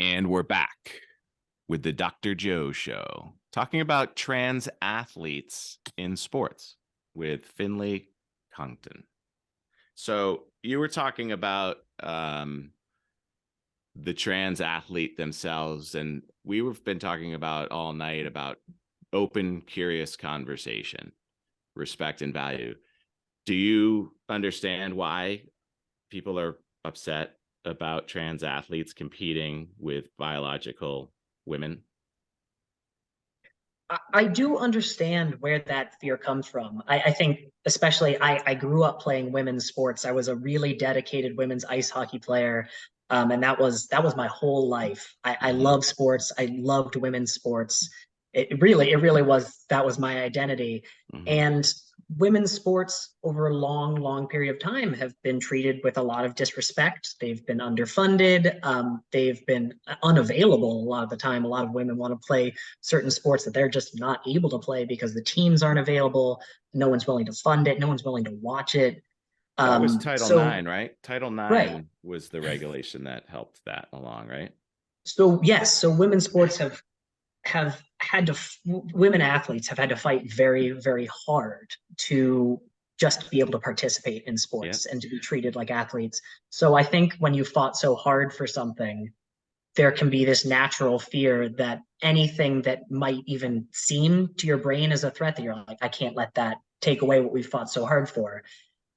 And we're back with the Dr. Joe Show, talking about trans athletes in sports with Finley, Congdon. So you were talking about the trans athlete themselves, and we've been talking about all night about open, curious conversation, respect and value. Do you understand why people are upset about trans athletes competing with biological women? I do understand where that fear comes from. I think, especially, I grew up playing women's sports. I was a really dedicated women's ice hockey player, and that was my whole life. I love sports. I loved women's sports. It really was, that was my identity. And women's sports over a long period of time have been treated with a lot of disrespect. They've been underfunded. They've been unavailable a lot of the time. A lot of women want to play certain sports that they're just not able to play because the teams aren't available. No one's willing to fund it. No one's willing to watch it. That was Title IX, right? Title IX right. was the regulation that helped that along, right? So yes, so women's sports have had to, women athletes have had to fight very hard to just be able to participate in sports and to be treated like athletes. So I think when you fought so hard for something, there can be this natural fear that anything that might even seem to your brain as a threat, that you're like, I can't let that take away what we fought so hard for.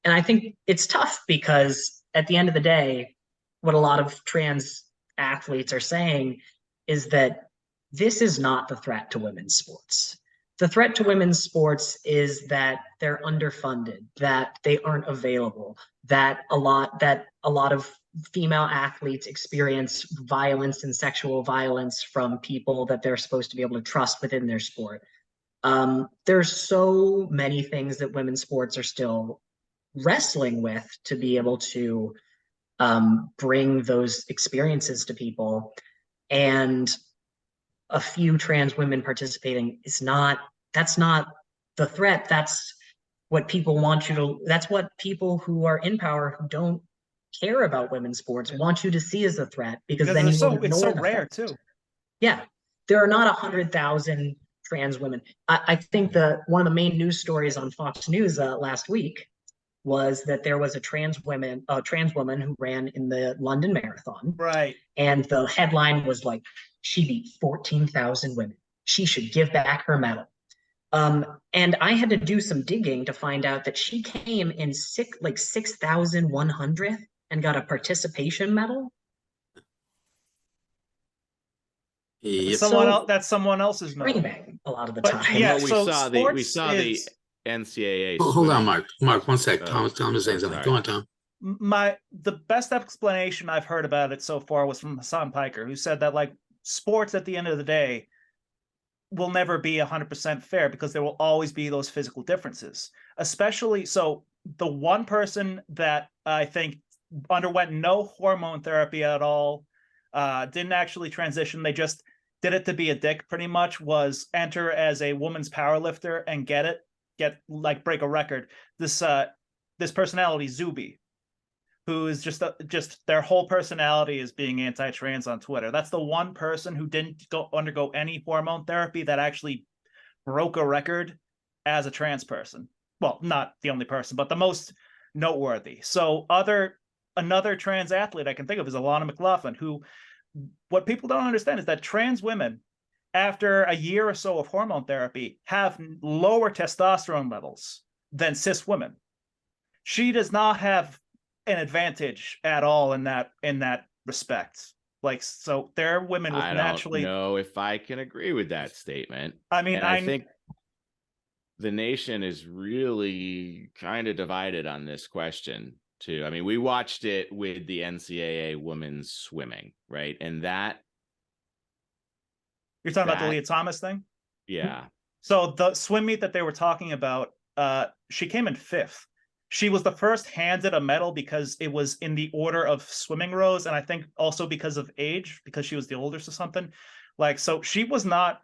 And I think it's tough because at the end of the day, what a lot of trans athletes are saying is that this is not the threat to women's sports. The threat to women's sports is that they're underfunded, that they aren't available, that a lot of female athletes experience violence and sexual violence from people that they're supposed to be able to trust within their sport. There's so many things that women's sports are still wrestling with to be able to bring those experiences to people. And a few trans women participating that's not the threat. That's what people want you to, that's what people who are in power who don't care about women's sports want you to see as a threat, because then you will ignore it's so rare too. Yeah, there are not 100,000 trans women. I think one of the main news stories on Fox News last week was that there was a trans woman who ran in the London Marathon. Right. And the headline was like, she beat 14,000 women. She should give back her medal. And I had to do some digging to find out that she came in 6,100 and got a participation medal. Yep. That's someone else's medal. A lot of the time. Yeah, we saw the NCAA. Hold on, Mark. Mark, one sec. Tom is saying something. Go on, Tom. The best explanation I've heard about it so far was from Hassan Piker, who said that, like, sports at the end of the day will never be 100% fair because there will always be those physical differences. Especially so, the one person that I think underwent no hormone therapy at all, didn't actually transition, they just did it to be a dick pretty much, was enter as a woman's powerlifter and break a record. This personality, Zuby, who is just their whole personality is being anti-trans on Twitter. That's the one person who didn't undergo any hormone therapy that actually broke a record as a trans person. Well, not the only person, but the most noteworthy. So another trans athlete I can think of is Alana McLaughlin, who, what people don't understand is that trans women, after a year or so of hormone therapy, have lower testosterone levels than cis women. She does not have an advantage at all in that respect. Like, so there are women with naturally. I don't know if I can agree with that statement. I mean, I think the nation is really kind of divided on this question too. I mean, we watched it with the NCAA women's swimming, right? And that. You're talking about the Leah Thomas thing? Yeah. So the swim meet that they were talking about, she came in 5th. She was the first handed a medal because it was in the order of swimming rows, and I think also because of age, because she was the oldest or something. Like, so she was not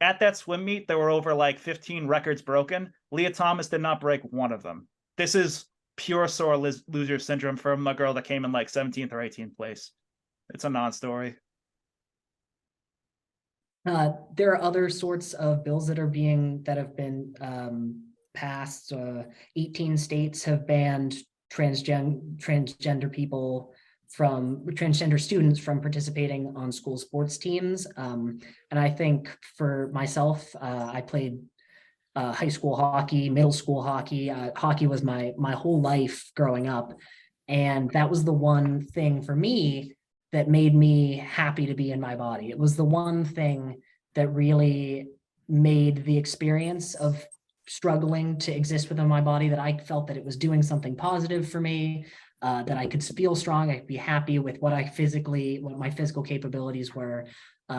at that swim meet. There were over like 15 records broken. Leah Thomas did not break one of them. This is pure sore loser syndrome from a girl that came in like 17th or 18th place. It's a non-story. There are other sorts of bills that have been passed. 18 states have banned transgender students from participating on school sports teams. And I think for myself, I played high school hockey, middle school hockey. Hockey was my whole life growing up. And that was the one thing for me that made me happy to be in my body. It was the one thing that really made the experience of struggling to exist within my body, that I felt that it was doing something positive for me, that I could feel strong, I could be happy with what my physical capabilities were.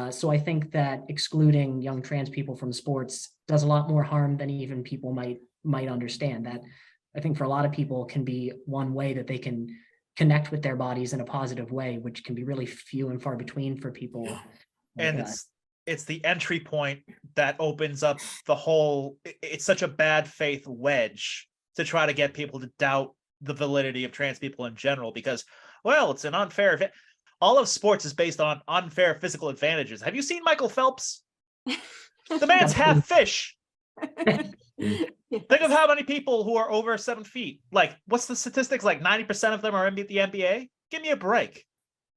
So I think that excluding young trans people from sports does a lot more harm than even people might understand. That I think for a lot of people can be one way that they can connect with their bodies in a positive way, which can be really few and far between for people. And it's the entry point that opens up the whole, it's such a bad faith wedge to try to get people to doubt the validity of trans people in general, because, well, it's an unfair, all of sports is based on unfair physical advantages. Have you seen Michael Phelps? The man's half fish. Think of how many people who are over 7 feet. Like, what's the statistics? Like 90% of them are in the NBA? Give me a break.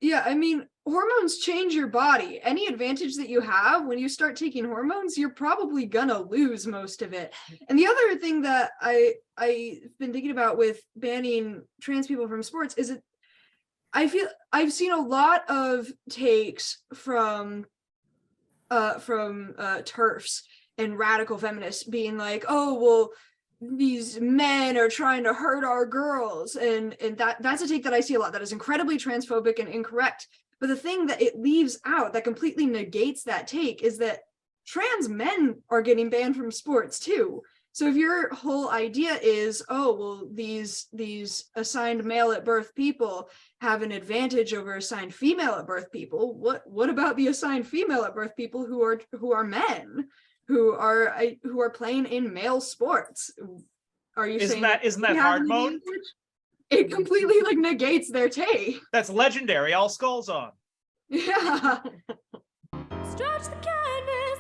Yeah, I mean, hormones change your body. Any advantage that you have when you start taking hormones, you're probably gonna lose most of it. And the other thing that I've been thinking about with banning trans people from sports is I feel I've seen a lot of takes from TERFs and radical feminists being like, oh, well, these men are trying to hurt our girls, and that's a take that I see a lot that is incredibly transphobic and incorrect. But the thing that it leaves out that completely negates that take is that trans men are getting banned from sports too. So if your whole idea is, oh, well, these assigned male at birth people have an advantage over assigned female at birth people, what about the assigned female at birth people who are men? Who are playing in male sports? Are you saying isn't that hard mode? It completely like negates their take. That's legendary. All skulls on. Yeah. Stretch the canvas.